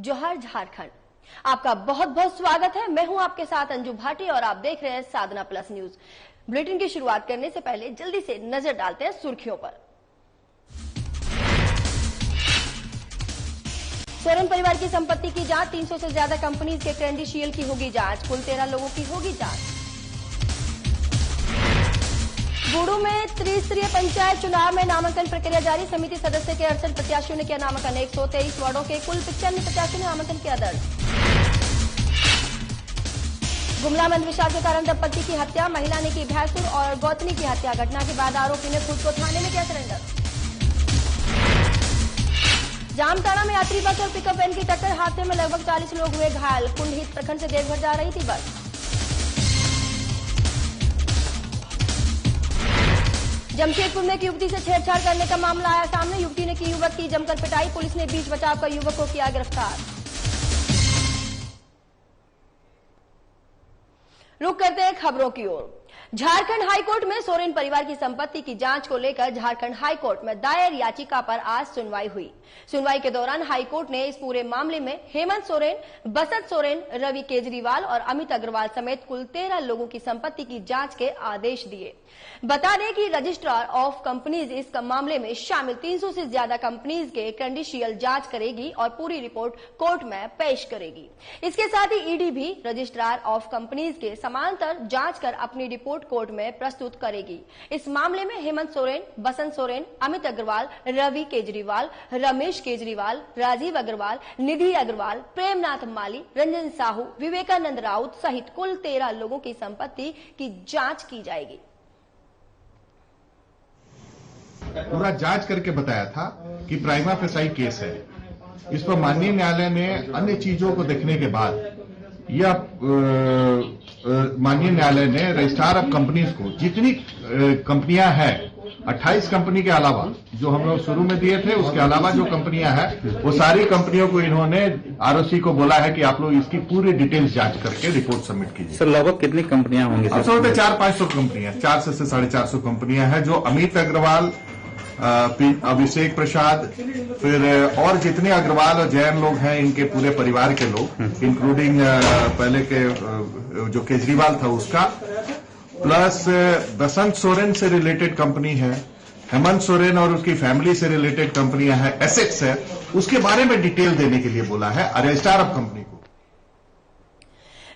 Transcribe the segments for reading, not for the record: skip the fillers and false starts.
जोहार झारखंड। आपका बहुत बहुत स्वागत है। मैं हूं आपके साथ अंजू भाटी और आप देख रहे हैं साधना प्लस न्यूज। बुलेटिन की शुरुआत करने से पहले जल्दी से नजर डालते हैं सुर्खियों पर। सोरेन परिवार की संपत्ति की जांच, 300 से ज्यादा कंपनीज के क्रेडेंशियल की होगी जांच, कुल 13 लोगों की होगी जांच। बूढ़ू में त्रिस्तरीय पंचायत चुनाव में नामांकन प्रक्रिया जारी, समिति सदस्य के 68 प्रत्याशियों ने किया नामांकन, 123 वार्डों के कुल 95 प्रत्याशियों ने नामांकन किया दर्ज। गुमला में अंधविश्वास के कारण दंपति की हत्या, महिला ने की भैंसुर और गौतनी की हत्या, घटना के बाद आरोपी ने खुद को थाने में किया सरेंडर। जामताड़ा में यात्री बस और पिकअप वैन की टक्कर, हादसे में लगभग 40 लोग हुए घायल, कुंडहित प्रखंड से देवघर जा रही थी बस। जमशेदपुर में एक युवती से छेड़छाड़ करने का मामला आया सामने, युवती ने की युवक की जमकर पिटाई, पुलिस ने बीच बचाव कर युवक को किया गिरफ्तार। रुक करते हैं खबरों की ओर। झारखंड हाईकोर्ट में सोरेन परिवार की संपत्ति की जांच को लेकर झारखंड हाईकोर्ट में दायर याचिका पर आज सुनवाई हुई। सुनवाई के दौरान हाईकोर्ट ने इस पूरे मामले में हेमंत सोरेन, बसंत सोरेन, रवि केजरीवाल और अमित अग्रवाल समेत कुल 13 लोगों की संपत्ति की जांच के आदेश दिए। बता दें कि रजिस्ट्रार ऑफ कंपनीज इस मामले में शामिल 300 से ज्यादा कंपनीज के क्रेडेंशियल जांच करेगी और पूरी रिपोर्ट कोर्ट में पेश करेगी। इसके साथ ही ईडी भी रजिस्ट्रार ऑफ कंपनीज के समांतर जांच कर अपनी रिपोर्ट कोर्ट में प्रस्तुत करेगी। इस मामले में हेमंत सोरेन, बसंत सोरेन, अमित अग्रवाल, रवि केजरीवाल, रमेश केजरीवाल, राजीव अग्रवाल, निधि अग्रवाल, प्रेमनाथ माली, रंजन साहू, विवेकानंद राउत सहित कुल 13 लोगों की संपत्ति की जांच की जाएगी। पूरा जांच करके बताया था कि प्राइमा फेसाई केस है। इस पर माननीय न्यायालय ने अन्य चीजों को देखने के बाद यह माननीय न्यायालय ने रजिस्ट्रार ऑफ कंपनीज को जितनी कंपनियां हैं 28 कंपनी के अलावा जो हम लोग शुरू में दिए थे उसके अलावा जो कंपनियां हैं वो सारी कंपनियों को इन्होंने आरओसी को बोला है कि आप लोग इसकी पूरी डिटेल्स जांच करके रिपोर्ट सबमिट कीजिए। सर लगभग कितनी कंपनियां होंगी? अब सोचते 400-500 कंपनियां, 400 से 450 कंपनियां हैं जो अमित अग्रवाल, अभिषेक प्रसाद, फिर और जितने अग्रवाल और जैन लोग हैं इनके पूरे परिवार के लोग, इंक्लूडिंग पहले के जो केजरीवाल था उसका, प्लस बसंत सोरेन से रिलेटेड कंपनी है, हेमंत सोरेन और उसकी फैमिली से रिलेटेड कंपनियां हैं, एसेट्स है, उसके बारे में डिटेल देने के लिए बोला है रजिस्ट्रार ऑफ कंपनी को।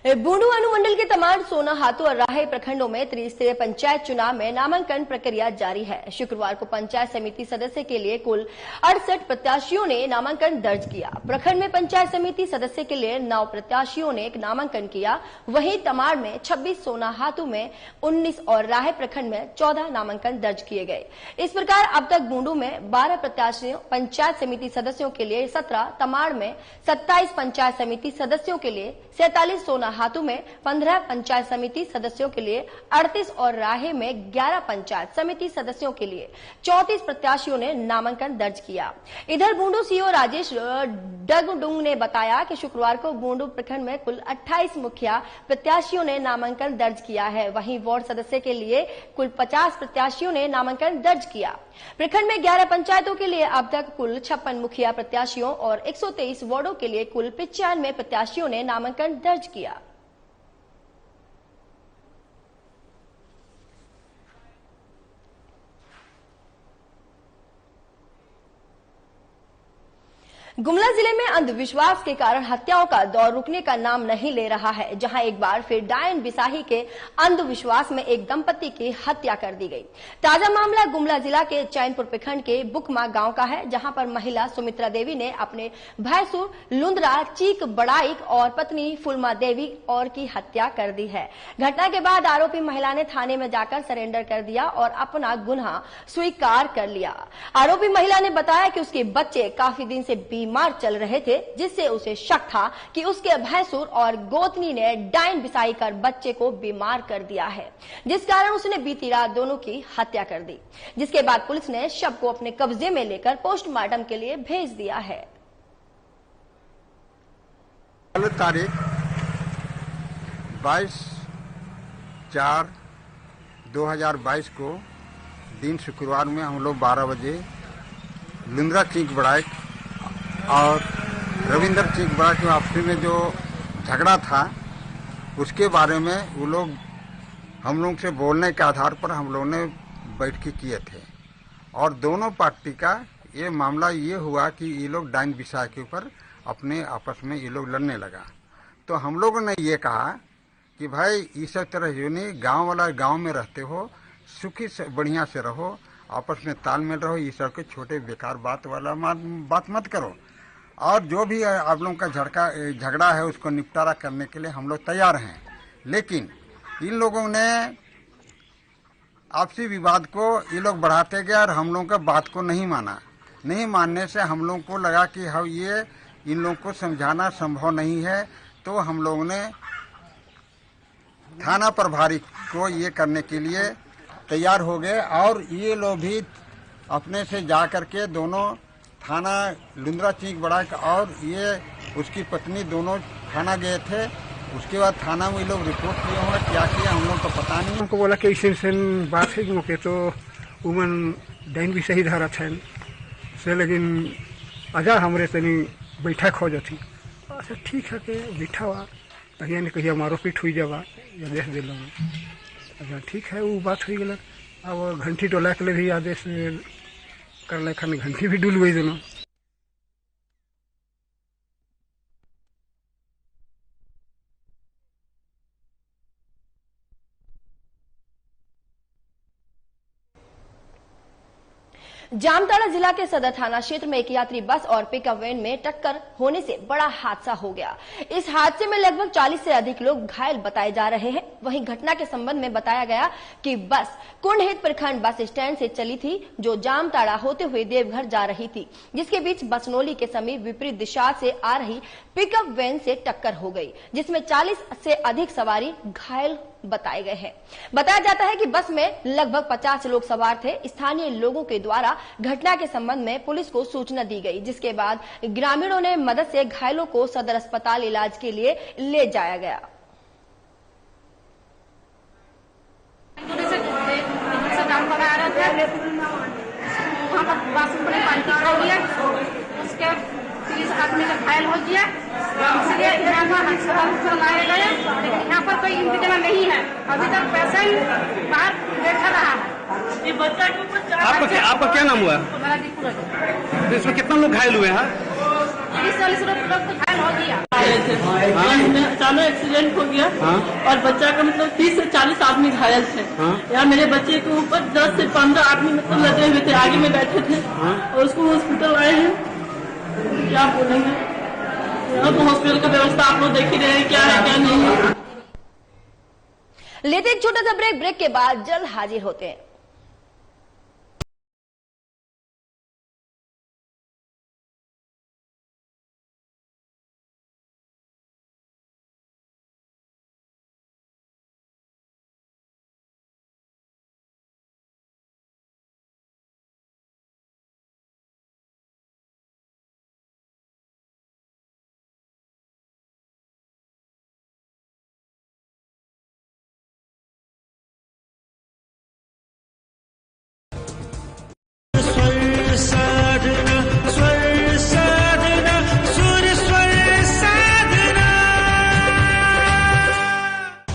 बूंदू अनुमंडल के तमाड़, सोनाहातू और राहे प्रखंडों में त्रिस्तरीय पंचायत चुनाव में नामांकन प्रक्रिया जारी है। शुक्रवार को पंचायत समिति सदस्य के लिए कुल 68 प्रत्याशियों ने नामांकन दर्ज किया। प्रखंड में पंचायत समिति सदस्य के लिए 9 प्रत्याशियों ने नामांकन किया। वहीं तमाड़ में 26, सोनाहातू में 19 और राहे प्रखंड में 14 नामांकन दर्ज किए गए। इस प्रकार अब तक बूंदू में 12 प्रत्याशियों पंचायत समिति सदस्यों के लिए 17, तमाड़ में 27 पंचायत समिति सदस्यों के लिए 47, सोनाहातू में 15 पंचायत समिति सदस्यों के लिए 38 और राहे में 11 पंचायत समिति सदस्यों के लिए 34 प्रत्याशियों ने नामांकन दर्ज किया। इधर बूंदू सीओ राजेश डगडुंग ने बताया कि शुक्रवार को बूंदू प्रखंड में कुल 28 मुखिया प्रत्याशियों ने नामांकन दर्ज किया है। वहीं वार्ड सदस्य के लिए कुल 50 प्रत्याशियों ने नामांकन दर्ज किया। प्रखंड में 11 पंचायतों के लिए अब तक कुल 56 मुखिया प्रत्याशियों और 123 वार्डों के लिए कुल 95 प्रत्याशियों ने नामांकन दर्ज किया। गुमला जिले में अंधविश्वास के कारण हत्याओं का दौर रुकने का नाम नहीं ले रहा है, जहां एक बार फिर डायन बिसाही के अंधविश्वास में एक दंपति की हत्या कर दी गई। ताजा मामला गुमला जिला के चैनपुर प्रखंड के बुकमा गांव का है, जहां पर महिला सुमित्रा देवी ने अपने भैंसुर लुंदरा चीक बड़ाइक और पत्नी फुलमा देवी और की हत्या कर दी है। घटना के बाद आरोपी महिला ने थाने में जाकर सरेंडर कर दिया और अपना गुनाह स्वीकार कर लिया। आरोपी महिला ने बताया कि उसके बच्चे काफी दिन से बीमार चल रहे थे, जिससे उसे शक था कि उसके भैंसुर और गोतनी ने डायन बिसाई कर बच्चे को बीमार कर दिया है, जिस कारण उसने बीती रात दोनों की हत्या कर दी। जिसके बाद पुलिस ने शव को अपने कब्जे में लेकर पोस्टमार्टम के लिए भेज दिया है। तारीख 22/4/2022 को दिन शुक्रवार में हम लोग 12 बजे लुंदरा चीक बड़ाइक और रविंदर सिंह बड़ा की आपसी में जो झगड़ा था उसके बारे में वो लोग हम लोग से बोलने के आधार पर हम लोगों ने बैठकी किए थे और दोनों पार्टी का ये मामला ये हुआ कि ये लोग डाइन विषय के ऊपर अपने आपस में ये लोग लड़ने लगा। तो हम लोगों ने ये कहा कि भाई ये सब तरह जो नहीं, गांव वाला गांव में रहते हो, सुखी से बढ़िया से रहो, आपस में तालमेल रहो, ये सब के छोटे बेकार बात वाला बात मत करो। और जो भी आप लोगों का झगड़ा है उसको निपटारा करने के लिए हम लोग तैयार हैं। लेकिन इन लोगों ने आपसी विवाद को ये लोग बढ़ाते गए और हम लोगों का बात को नहीं माना। नहीं मानने से हम लोगों को लगा कि हम ये इन लोगों को समझाना संभव नहीं है, तो हम लोगों ने थाना प्रभारी को ये करने के लिए तैयार हो गए और ये लोग भी अपने से जा करके दोनों थाना लुंद्रा चीक बड़ा और ये उसकी पत्नी दोनों थाना गए थे। उसके बाद थाना में ये लोग रिपोर्ट किए होंगे, क्या किया हम लोग को पता नहीं। हमको बोला कि ऐसे बात है कि तो उमन डाइन भी सही धारा छन से, लेकिन आजा हमरे तनी बैठक हो जाती। अच्छा ठीक है के बैठा हुआ कहिए न कहिए मारो पीठ हुई जावा या देश दे लोग। अच्छा ठीक है वो बात हुई गल। अब घंटी टोला के लिए भी आदेश कर लेखन घंटी भी डुल गई दोनों। जामताड़ा जिला के सदर थाना क्षेत्र में एक यात्री बस और पिकअप वैन में टक्कर होने से बड़ा हादसा हो गया। इस हादसे में लगभग 40 से अधिक लोग घायल बताए जा रहे हैं। वहीं घटना के संबंध में बताया गया कि बस कुंडहित प्रखंड बस स्टैंड से चली थी जो जामताड़ा होते हुए देवघर जा रही थी, जिसके बीच बसनोली के समीप विपरीत दिशा से आ रही पिकअप वैन से टक्कर हो गई, जिसमें 40 से अधिक सवारी घायल बताए गए हैं। बताया जाता है कि बस में लगभग 50 लोग सवार थे। स्थानीय लोगों के द्वारा घटना के संबंध में पुलिस को सूचना दी गई, जिसके बाद ग्रामीणों ने मदद से घायलों को सदर अस्पताल इलाज के लिए ले जाया गया। पुलिस आदमी का घायल हो गया, इसलिए यहाँ लाए गए, लेकिन यहाँ पर कोई इंतजाम नहीं है। अभी तक पेशेंट बाहर बैठा रहा है। ये बच्चा के ऊपर आपका क्या नाम हुआ? हमारा दीपुर है। तो इसमें कितना लोग घायल हुए हैं? 30-40 लोग तो घायल हो गया। अचानक एक्सीडेंट हो गया और बच्चा का मतलब 30 से 40 आदमी घायल थे। यहाँ मेरे बच्चे के ऊपर 10 से 15 आदमी मतलब लगे हुए थे, आगे में बैठे थे और उसको हॉस्पिटल आए हैं। क्या बोलेंगे, यहाँ तो हॉस्पिटल का व्यवस्था आप लोग देख ही रहे हैं क्या है क्या नहीं है। लेते एक छोटा सा ब्रेक के बाद जल्द हाजिर होते हैं।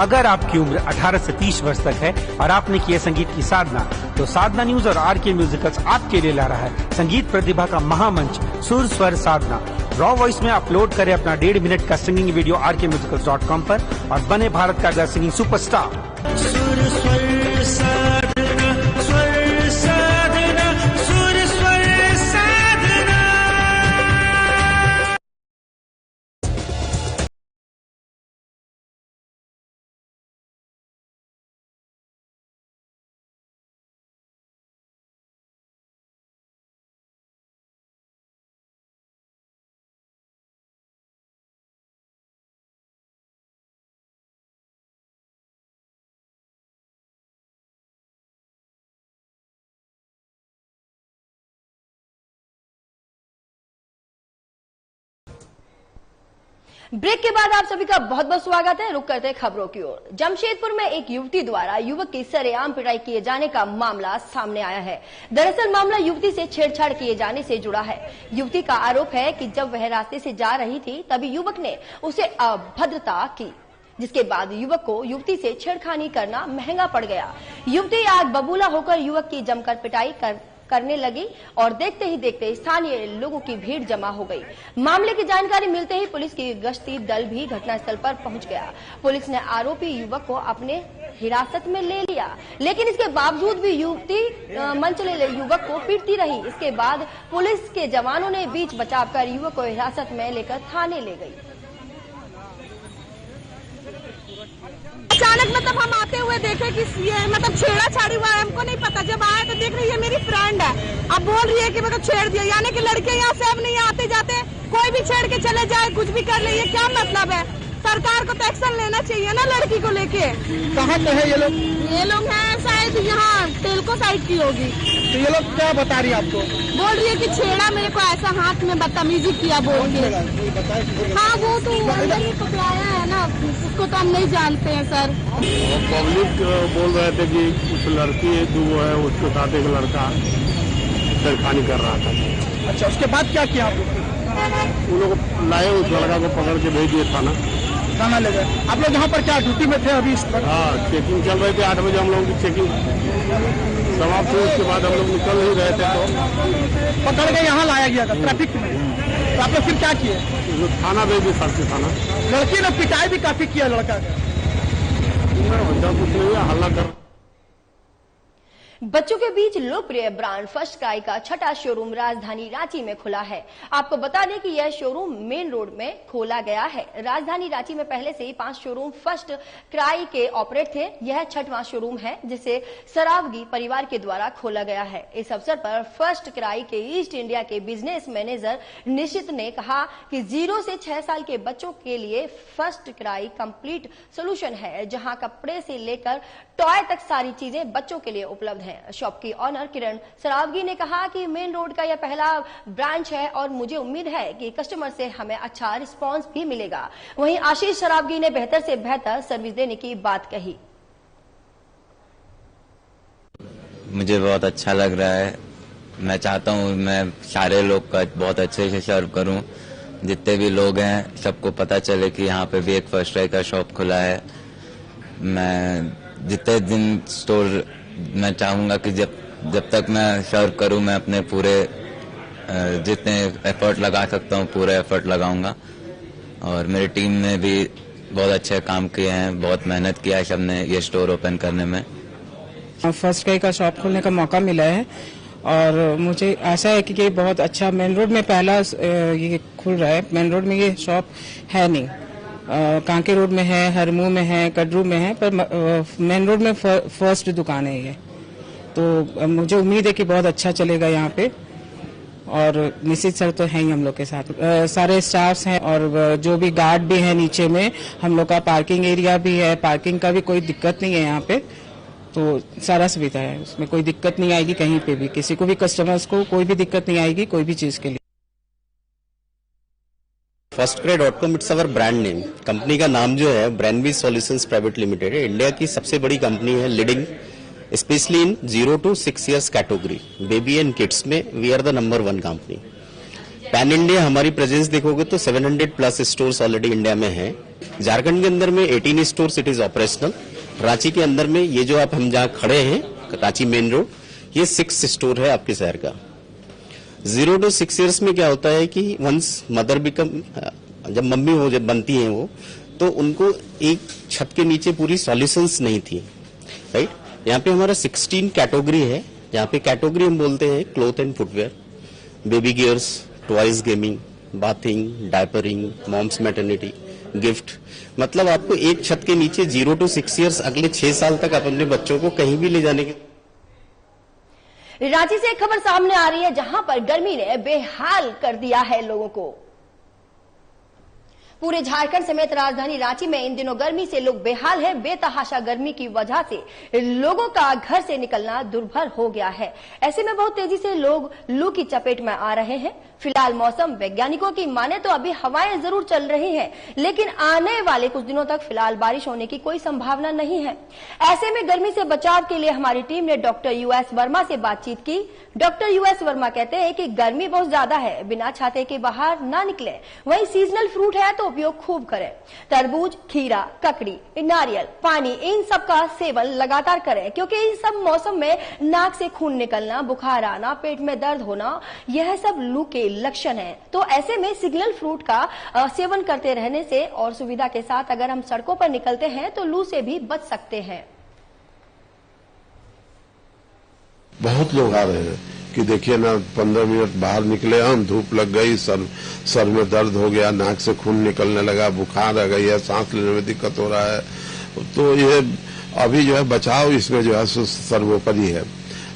अगर आपकी उम्र 18 से 30 वर्ष तक है और आपने किया संगीत की साधना, तो साधना न्यूज और आरके म्यूजिकल्स आपके लिए ला रहा है संगीत प्रतिभा का महामंच सुर स्वर साधना। रॉ वॉइस में अपलोड करें अपना 1.5 मिनट का सिंगिंग वीडियो rkmusicals.com पर और बने भारत का सिंगिंग सुपरस्टार। ब्रेक के बाद आप सभी का बहुत बहुत स्वागत है। रुक करते हैं खबरों की ओर। जमशेदपुर में एक युवती द्वारा युवक की सरेआम पिटाई किए जाने का मामला सामने आया है। दरअसल मामला युवती से छेड़छाड़ किए जाने से जुड़ा है। युवती का आरोप है कि जब वह रास्ते से जा रही थी तभी युवक ने उसे अभद्रता की, जिसके बाद युवक को युवती से छेड़खानी करना महंगा पड़ गया। युवती आग बबूला होकर युवक की जमकर पिटाई करने लगी और देखते ही देखते स्थानीय लोगों की भीड़ जमा हो गई। मामले की जानकारी मिलते ही पुलिस की गश्ती दल भी घटनास्थल पर पहुंच गया। पुलिस ने आरोपी युवक को अपने हिरासत में ले लिया, लेकिन इसके बावजूद भी युवती मनचले युवक को पीटती रही। इसके बाद पुलिस के जवानों ने बीच बचाव कर युवक को हिरासत में लेकर थाने ले गई। अचानक मतलब हम आते हुए देखे कि ये मतलब छेड़ा-छाड़ी हुआ है, हमको नहीं पता। जब आए तो देख रही है मेरी फ्रेंड है, अब बोल रही है कि मतलब छेड़ दिया, यानी कि लड़के यहाँ सेफ नहीं आते जाते, कोई भी छेड़ के चले जाए, कुछ भी कर ले, ये क्या मतलब है? सरकार को तो एक्शन लेना चाहिए ना लड़की को लेके। कहाँ के है ये लोग? ये लोग हैं शायद यहाँ तेलको साइड की होगी। तो ये लोग क्या बता रही है आपको? बोल रही है कि छेड़ा मेरे को, ऐसा हाथ में बदतमीजी किया बोल के। हाँ वो तो अंदर ही पकड़ाया है ना, उसको तो हम नहीं जानते हैं सर। पब्लिक बोल रहे थे कि कुछ लड़की जो है उसके साथ एक लड़का छेड़खानी कर रहा था। अच्छा, उसके बाद क्या किया आप? उन लोग लाए, उस लड़का को पकड़ के भेज दिए थाना ले गए। आप लोग यहाँ पर क्या ड्यूटी में थे अभी? हाँ, चेकिंग चल रही थी। 8 बजे हम लोगों की चेकिंग समाप्त हुई, उसके बाद हम लोग निकल ही रहे थे तो पकड़ के यहाँ लाया गया था ट्रैफिक में। तो आप लोग फिर क्या किए? थाना भेज दिए, साथी थाना। लड़की ने पिटाई भी काफी किया लड़का का। कुछ नहीं है, हल्ला कर। बच्चों के बीच लोकप्रिय ब्रांड फर्स्ट क्राई का छठा शोरूम राजधानी रांची में खुला है। आपको बता दें कि यह शोरूम मेन रोड में खोला गया है। राजधानी रांची में पहले से ही 5 शोरूम फर्स्ट क्राई के ऑपरेट थे। यह 6वां शोरूम है जिसे सरावगी परिवार के द्वारा खोला गया है। इस अवसर पर फर्स्ट क्राई के ईस्ट इंडिया के बिजनेस मैनेजर निश्चित ने कहा कि 0 से 6 साल के बच्चों के लिए फर्स्ट क्राई कंप्लीट सोल्यूशन है, जहां कपड़े से लेकर टॉय तक सारी चीजें बच्चों के लिए उपलब्ध है। शॉप की ऑनर किरण सरावगी ने कहा कि मेन रोड का यह पहला ब्रांच है और मुझे उम्मीद है कि कस्टमर से हमें अच्छा रिस्पांस भी मिलेगा। वहीं आशीष सरावगी ने बेहतर से बेहतर सर्विस देने की बात कही। मुझे बहुत अच्छा लग रहा है। मैं चाहता हूँ मैं सारे लोग का बहुत अच्छे से सर्व करूँ। जितने भी लोग हैं सबको पता चले कि यहाँ पे भी एक फर्स्ट क्राई का शॉप खुला है। मैं जितने दिन स्टोर मैं चाहूंगा कि जब तक मैं सर्व करूं, मैं अपने पूरे जितने एफर्ट लगा सकता हूं पूरे एफर्ट लगाऊंगा। और मेरी टीम ने भी बहुत अच्छे काम किए हैं, बहुत मेहनत किया है सबने ये स्टोर ओपन करने में। फर्स्ट क्राई का शॉप खोलने का मौका मिला है और मुझे आशा है कि ये बहुत अच्छा मेन रोड में पहला ये खुल रहा है। मेन रोड में ये शॉप है नहीं, कांके रोड में है, हरमू में है, कटरू में है, पर मेन रोड में फर्स्ट दुकान है ये। तो मुझे उम्मीद है कि बहुत अच्छा चलेगा यहाँ पे और निश्चित सर तो है ही हम लोग के साथ। सारे स्टाफ्स हैं और जो भी गार्ड भी है नीचे में, हम लोग का पार्किंग एरिया भी है, पार्किंग का भी कोई दिक्कत नहीं है यहाँ पे। तो सारा सुविधा है, उसमें कोई दिक्कत नहीं आएगी कहीं पे भी, किसी को भी कस्टमर्स को कोई भी दिक्कत नहीं आएगी कोई भी चीज के लिए। firstcray.com it's our brand name. Company का नाम जो है ब्रांडवी सॉल्यूशंस प्राइवेट लिमिटेड है। इंडिया की सबसे बड़ी कंपनी है, leading specially in 0 to 6 years category baby and kids में we are the number 1 company. Pan India हमारी प्रेजेंस देखोगे तो 700+ स्टोर्स ऑलरेडी इंडिया में है। झारखंड के अंदर में 18 stores it is operational. Ranchi के अंदर में ये जो आप हम जहाँ खड़े हैं रांची मेन रोड, ये 6 स्टोर है आपके शहर का। 0 to 6 years में क्या होता है कि वंस मदर बिकम, जब मम्मी हो जब बनती हैं वो, तो उनको एक छत के नीचे पूरी सॉल्यूशंस नहीं थी, राइट। यहाँ पे हमारा 16 कैटेगरी है। यहाँ पे कैटेगरी हम बोलते हैं cloth and footwear, baby gears, toys, gaming, bathing, diapering, moms maternity, gift. मतलब आपको एक छत के नीचे 0 to 6 years अगले 6 साल तक आप अपने बच्चों को कहीं भी ले जाने के। रांची से एक खबर सामने आ रही है जहां पर गर्मी ने बेहाल कर दिया है लोगों को। पूरे झारखंड समेत राजधानी रांची में इन दिनों गर्मी से लोग बेहाल हैं। बेतहाशा गर्मी की वजह से लोगों का घर से निकलना दुर्भर हो गया है। ऐसे में बहुत तेजी से लोग लू की चपेट में आ रहे हैं। फिलहाल मौसम वैज्ञानिकों की माने तो अभी हवाएं जरूर चल रही हैं, लेकिन आने वाले कुछ दिनों तक फिलहाल बारिश होने की कोई संभावना नहीं है। ऐसे में गर्मी से बचाव के लिए हमारी टीम ने डॉक्टर यूएस वर्मा से बातचीत की। डॉक्टर यूएस वर्मा कहते हैं कि गर्मी बहुत ज्यादा है, बिना छाते के बाहर ना निकले। वहीं सीजनल फ्रूट है तो उपयोग खूब करें। तरबूज, खीरा, ककड़ी, नारियल, पानी, इन सब का सेवन लगातार करें, क्योंकि इन सब मौसम में नाक से खून निकलना, बुखार आना, पेट में दर्द होना, यह सब लू के लक्षण है। तो ऐसे में सीजनल फ्रूट का सेवन करते रहने से और सुविधा के साथ अगर हम सड़कों पर निकलते हैं तो लू से भी बच सकते हैं। बहुत लोग आ रहे हैं कि देखिए ना, 15 मिनट बाहर निकले हम, धूप लग गई, सर में दर्द हो गया, नाक से खून निकलने लगा, बुखार आ गई है, सांस लेने में दिक्कत हो रहा है। तो ये अभी जो है बचाव इसमें जो है सर्वोपरि है।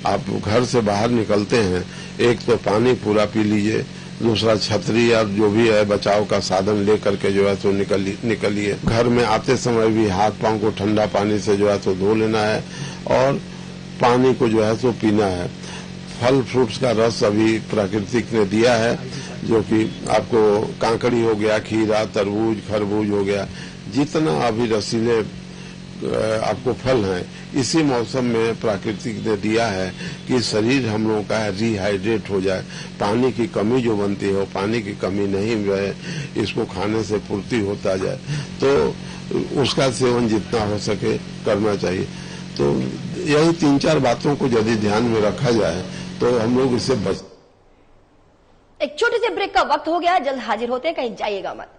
आप घर से बाहर निकलते हैं, एक तो पानी पूरा पी लीजिए, दूसरा छतरी या जो भी है बचाव का साधन लेकर के जो है तो निकलिए। घर में आते समय भी हाथ पांव को ठंडा पानी से जो है तो धो लेना है और पानी को जो है तो पीना है। फल फ्रूट्स का रस अभी प्राकृतिक ने दिया है, जो कि आपको काकड़ी हो गया, खीरा, तरबूज, खरबूज हो गया, जितना अभी रसीले आपको फल हैं, इसी मौसम में प्राकृतिक ने दिया है कि शरीर हम लोगों का रिहाइड्रेट हो जाए, पानी की कमी जो बनती है, पानी की कमी नहीं रहे, इसको खाने से पूर्ति होता जाए, तो उसका सेवन जितना हो सके करना चाहिए। तो यही 3-4 बातों को यदि ध्यान में रखा जाए तो हम लोग इससे बच। एक छोटे से ब्रेक का वक्त हो गया, जल्द हाजिर होते हैं, कहीं जाइएगा मत।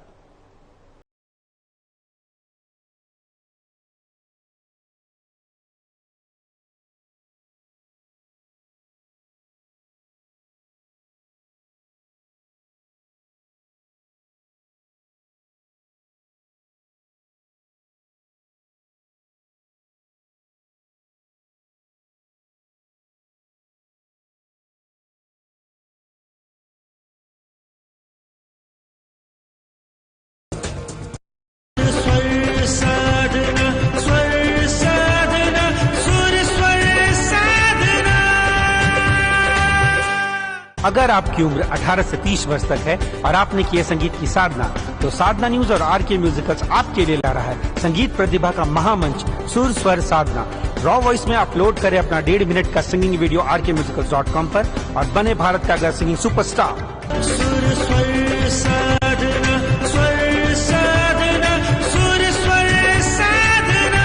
अगर आपकी उम्र 18 से 30 वर्ष तक है और आपने किए संगीत की साधना, तो साधना न्यूज और आरके म्यूजिकल्स आपके लिए ला रहा है संगीत प्रतिभा का महामंच सुर स्वर साधना। रॉ वॉइस में अपलोड करें अपना 1.5 मिनट का सिंगिंग वीडियो rkmusicals.com पर और बने भारत का अगला सिंगिंग सुपरस्टार। सुर स्वर साधना, स्वर साधना, सुर स्वर साधना।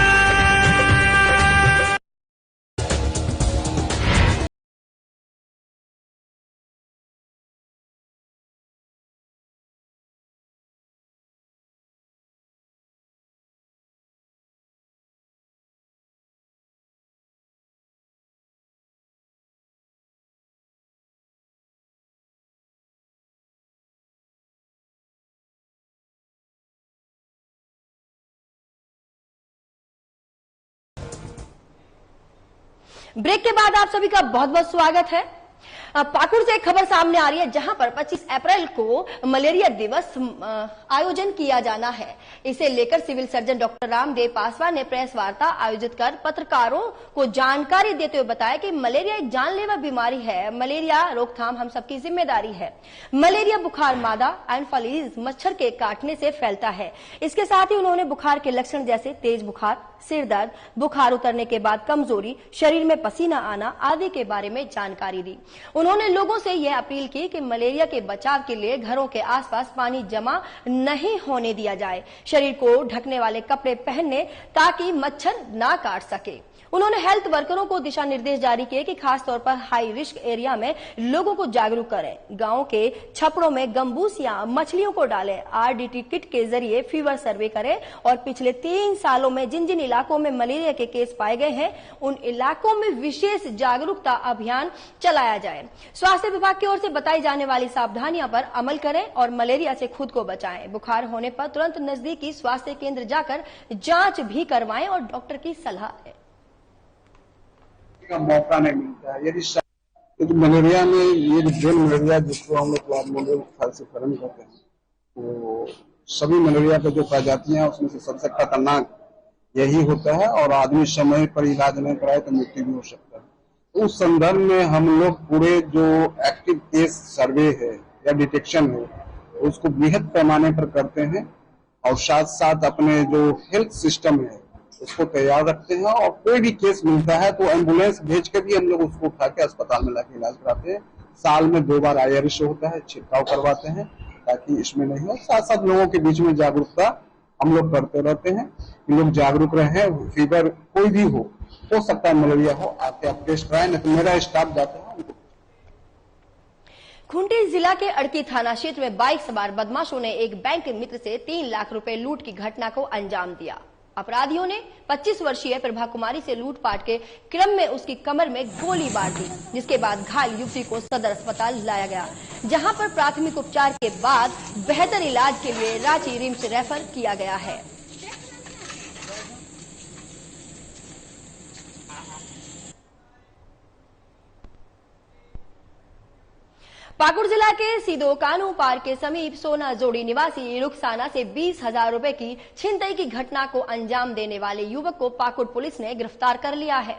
ब्रेक के बाद आप सभी का बहुत बहुत स्वागत है। पाकुड़ से एक खबर सामने आ रही है, जहां पर 25 अप्रैल को मलेरिया दिवस आयोजन किया जाना है। इसे लेकर civil surgeon doctor Ramdev Paswan ने प्रेस वार्ता आयोजित कर पत्रकारों को जानकारी देते हुए बताया कि मलेरिया एक जानलेवा बीमारी है। मलेरिया रोकथाम हम सबकी जिम्मेदारी है। मलेरिया बुखार मादा एनोफिलीज मच्छर के काटने से फैलता है। इसके साथ ही उन्होंने बुखार के लक्षण जैसे तेज बुखार, सिर दर्द, बुखार उतरने के बाद कमजोरी, शरीर में पसीना आना आदि के बारे में जानकारी दी। उन्होंने लोगों से यह अपील की कि मलेरिया के बचाव के लिए घरों के आसपास पानी जमा नहीं होने दिया जाए, शरीर को ढकने वाले कपड़े पहनने ताकि मच्छर ना काट सके। उन्होंने हेल्थ वर्करों को दिशा निर्देश जारी किए कि खास तौर पर हाई रिस्क एरिया में लोगों को जागरूक करें, गांव के छपड़ों में गंबूस या मछलियों को डालें, RDT किट के जरिए फीवर सर्वे करें और पिछले 3 सालों में जिन जिन इलाकों में मलेरिया के केस पाए गए हैं उन इलाकों में विशेष जागरूकता अभियान चलाया जाए। स्वास्थ्य विभाग की ओर से बताई जाने वाली सावधानियां पर अमल करें और मलेरिया से खुद को बचाएं। बुखार होने पर तुरंत नजदीकी स्वास्थ्य केंद्र जाकर जांच भी करवाएं और डॉक्टर की सलाह लें। का मौका नहीं मिलता है। यदि मलेरिया में ये जो मलेरिया जिसको हम लोग फलन करते हैं, तो सभी मलेरिया की जो प्रजातियां हैं उसमें से सबसे खतरनाक यही होता है और आदमी समय पर इलाज नहीं कराए तो मृत्यु भी हो सकता है। उस संदर्भ में हम लोग पूरे जो एक्टिव केस सर्वे है या डिटेक्शन हो, उसको बृहद पैमाने पर करते हैं और साथ साथ अपने जो हेल्थ सिस्टम है उसको तैयार रखते हैं। और कोई भी केस मिलता है तो एम्बुलेंस भेज के भी हम लोग उसको उठा के अस्पताल में लाके इलाज कराते हैं। साल में 2 बार IRS होता है, छिड़काव करवाते हैं ताकि इसमें नहीं हो। साथ साथ लोगों के बीच में जागरूकता हम लोग करते रहते हैं कि लोग जागरूक रहे। फीवर कोई भी हो सकता है मलेरिया हो, आके आप टेस्ट कराएं, नहीं तो मेरा स्टाफ जाता है। खूंटी जिला के अड़की थाना क्षेत्र में बाइक सवार बदमाशों ने एक बैंक मित्र से 3 लाख रुपए लूट की घटना को अंजाम दिया। अपराधियों ने 25 वर्षीय प्रभा कुमारी से लूटपाट के क्रम में उसकी कमर में गोली मार दी, जिसके बाद घायल युवती को सदर अस्पताल लाया गया, जहां पर प्राथमिक उपचार के बाद बेहतर इलाज के लिए रांची रिम्स रेफर किया गया है। पाकुड़ जिला के सीदो कानू पार्क के समीप सोना जोड़ी निवासी रुखसाना से 20,000 रुपए की छिनतई की घटना को अंजाम देने वाले युवक को पाकुड़ पुलिस ने गिरफ्तार कर लिया है।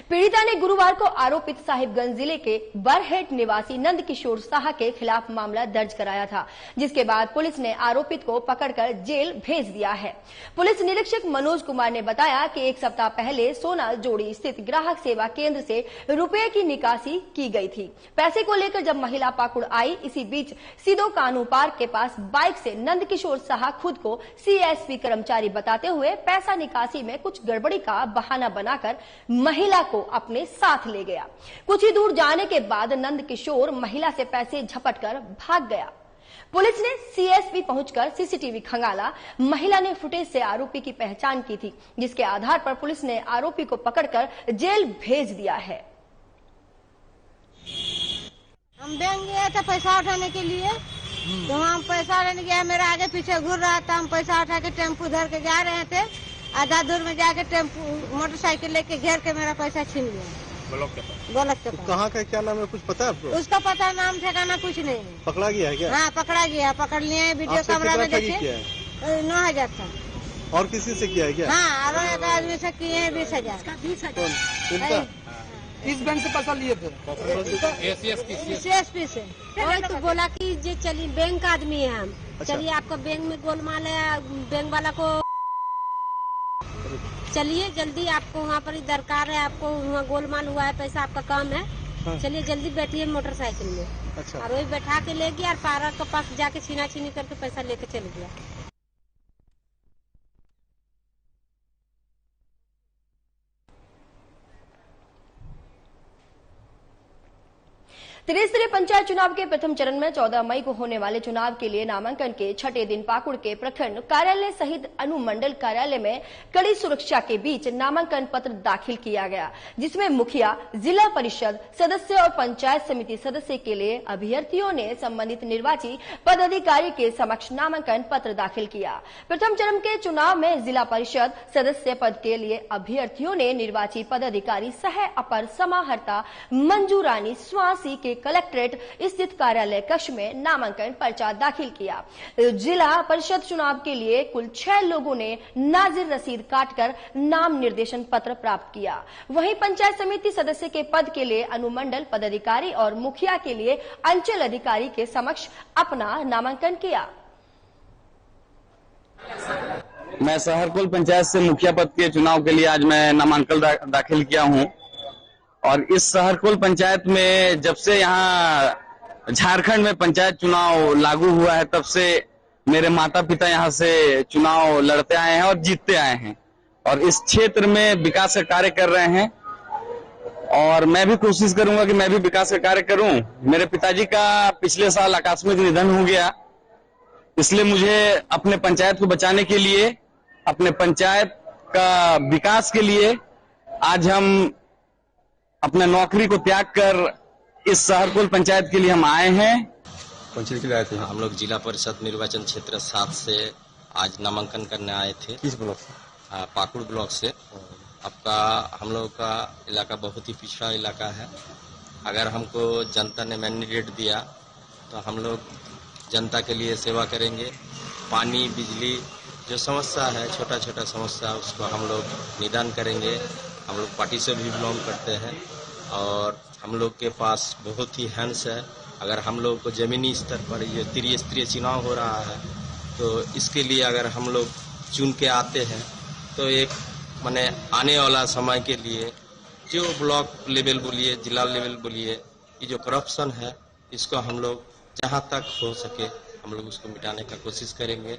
पीड़िता ने गुरुवार को आरोपित साहिबगंज जिले के बरहेट निवासी नंद किशोर साहा के खिलाफ मामला दर्ज कराया था, जिसके बाद पुलिस ने आरोपित को पकड़कर जेल भेज दिया है। पुलिस निरीक्षक मनोज कुमार ने बताया कि 1 सप्ताह पहले सोना जोड़ी स्थित ग्राहक सेवा केंद्र से रुपए की निकासी की गई थी। पैसे को लेकर जब महिला पाकुड़ आई, इसी बीच सीदो कानू पार्क के पास बाइक से नंद किशोर साहा खुद को CSP कर्मचारी बताते हुए पैसा निकासी में कुछ गड़बड़ी का बहाना बनाकर महिला को अपने साथ ले गया। कुछ ही दूर जाने के बाद नंद किशोर महिला से पैसे झपटकर भाग गया। पुलिस ने CSP पहुंचकर CCTV खंगाला। महिला ने फुटेज से आरोपी की पहचान की थी, जिसके आधार पर पुलिस ने आरोपी को पकड़कर जेल भेज दिया है। हम बैंक गए थे पैसा उठाने के लिए, तो हम पैसा लेने गया, मेरा आगे पीछे घूर रहा था। हम पैसा उठा के टेम्पू धर के जा रहे थे, आधा दूर में जाके टेम्पू मोटरसाइकिल लेके घेर के मेरा पैसा छीन लिया। ब्लॉक के पास। ब्लॉक के पास। कहाँ का क्या नाम है, कुछ पता है आपको? उसका पता, नाम ठिकाना कुछ नहीं। पकड़ा गया है क्या? हाँ पकड़ा गया, पकड़ लिए। वीडियो कैमरा में देखिए 9,000 था। और किसी से किया है क्या? हाँ, और एक आदमी से किए हैं 20,000। किस बैंक से पैसा लिए थे? CSP से। वही तो बोला कि जे चलिए बैंक का आदमी है हम। अच्छा। चलिए आपका बैंक में गोलमाल है, बैंक वाला को चलिए जल्दी, आपको वहाँ पर ही दरकार है, आपको वहाँ गोलमाल हुआ है, पैसा आपका काम है। हाँ। चलिए जल्दी बैठिए मोटरसाइकिल में। अच्छा। और वही बैठा के ले गया और पार्क के पास जाके छीना छीनी करके पैसा लेके चले गया। त्रिस्तरीय पंचायत चुनाव के प्रथम चरण में 14 मई को होने वाले चुनाव के लिए नामांकन के छठे दिन पाकुड़ के प्रखंड कार्यालय सहित अनुमंडल कार्यालय में कड़ी सुरक्षा के बीच नामांकन पत्र दाखिल किया गया, जिसमें मुखिया, जिला परिषद सदस्य और पंचायत समिति सदस्य के लिए अभ्यर्थियों ने संबंधित निर्वाची पदाधिकारी के समक्ष नामांकन पत्र दाखिल किया। प्रथम चरण के चुनाव में जिला परिषद सदस्य पद के लिए अभ्यर्थियों ने निर्वाची पदाधिकारी सह अपर समाहर्ता मंजू रानी स्वासी के कलेक्ट्रेट स्थित कार्यालय कक्ष में नामांकन पर्चा दाखिल किया। जिला परिषद चुनाव के लिए कुल 6 लोगों ने नाजिर रसीद काटकर नाम निर्देशन पत्र प्राप्त किया। वहीं पंचायत समिति सदस्य के पद के लिए अनुमंडल पदाधिकारी और मुखिया के लिए अंचल अधिकारी के समक्ष अपना नामांकन किया। मैं सहरकुल पंचायत से मुखिया पद के चुनाव के लिए आज मैं नामांकन दाखिल किया हूं। और इस सहरकुल पंचायत में जब से यहाँ झारखंड में पंचायत चुनाव लागू हुआ है, तब से मेरे माता पिता यहाँ से चुनाव लड़ते आए हैं और जीतते आए हैं और इस क्षेत्र में विकास का कार्य कर रहे हैं। और मैं भी कोशिश करूंगा कि मैं भी विकास का कार्य करूं। मेरे पिताजी का पिछले साल आकस्मिक निधन हो गया, इसलिए मुझे अपने पंचायत को बचाने के लिए, अपने पंचायत का विकास के लिए आज हम अपने नौकरी को त्याग कर इस सहरकुल पंचायत के लिए हम आए हैं। कौन सी के लिए आए थे? हम लोग जिला परिषद निर्वाचन क्षेत्र 7 से आज नामांकन करने आए थे। किस ब्लॉक से? पाकुड़ ब्लॉक से। आपका हम लोग का इलाका बहुत ही पिछड़ा इलाका है। अगर हमको जनता ने मैंडेट दिया तो हम लोग जनता के लिए सेवा करेंगे। पानी, बिजली जो समस्या है, छोटा छोटा समस्या, उसको हम लोग निदान करेंगे। हम लोग पार्टी से भी बिलोंग करते हैं और हम लोग के पास बहुत ही हैंड्स है, अगर हम लोग को जमीनी स्तर पर ये त्रिस्तरीय चुनाव हो रहा है, तो इसके लिए अगर हम लोग चुन के आते हैं तो एक माने आने वाला समय के लिए जो ब्लॉक लेवल बोलिए, जिला लेवल बोलिए, ये जो करप्शन है इसको हम लोग जहां तक हो सके हम लोग उसको मिटाने का कोशिश करेंगे।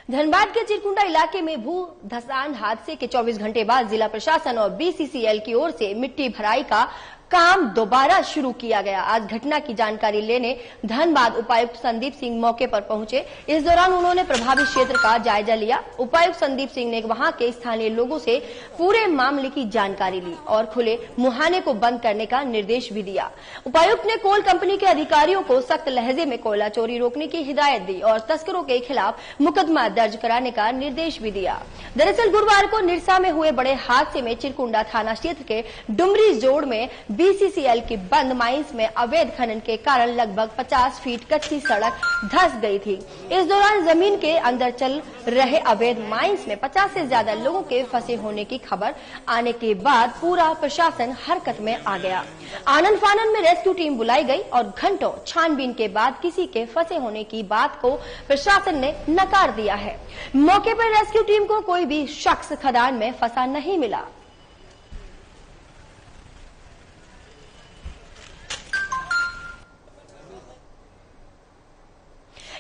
धनबाद के चिरकुंडा इलाके में भू धसान हादसे के 24 घंटे बाद जिला प्रशासन और बीसीसीएल की ओर से मिट्टी भराई का काम दोबारा शुरू किया गया। आज घटना की जानकारी लेने धनबाद उपायुक्त संदीप सिंह मौके पर पहुंचे। इस दौरान उन्होंने प्रभावित क्षेत्र का जायजा लिया। उपायुक्त संदीप सिंह ने वहां के स्थानीय लोगों से पूरे मामले की जानकारी ली और खुले मुहाने को बंद करने का निर्देश भी दिया। उपायुक्त ने कोल कंपनी के अधिकारियों को सख्त लहजे में कोयला चोरी रोकने की हिदायत दी और तस्करों के खिलाफ मुकदमा दर्ज कराने का निर्देश भी दिया। दरअसल गुरुवार को निरसा में हुए बड़े हादसे में चिरकुंडा थाना क्षेत्र के डुमरी जोड़ में बीसीसीएल की बंद माइंस में अवैध खनन के कारण लगभग 50 फीट कच्ची सड़क धंस गई थी। इस दौरान जमीन के अंदर चल रहे अवैध माइंस में 50 से ज्यादा लोगों के फंसे होने की खबर आने के बाद पूरा प्रशासन हरकत में आ गया। आनंद फानन में रेस्क्यू टीम बुलाई गई और घंटों छानबीन के बाद किसी के फंसे होने की बात को प्रशासन ने नकार दिया है। मौके पर रेस्क्यू टीम को कोई भी शख्स खदान में फंसा नहीं मिला।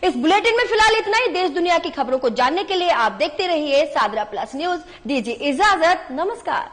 इस बुलेटिन में फिलहाल इतना ही। देश दुनिया की खबरों को जानने के लिए आप देखते रहिए सादरा प्लस न्यूज। दीजिए इजाजत, नमस्कार।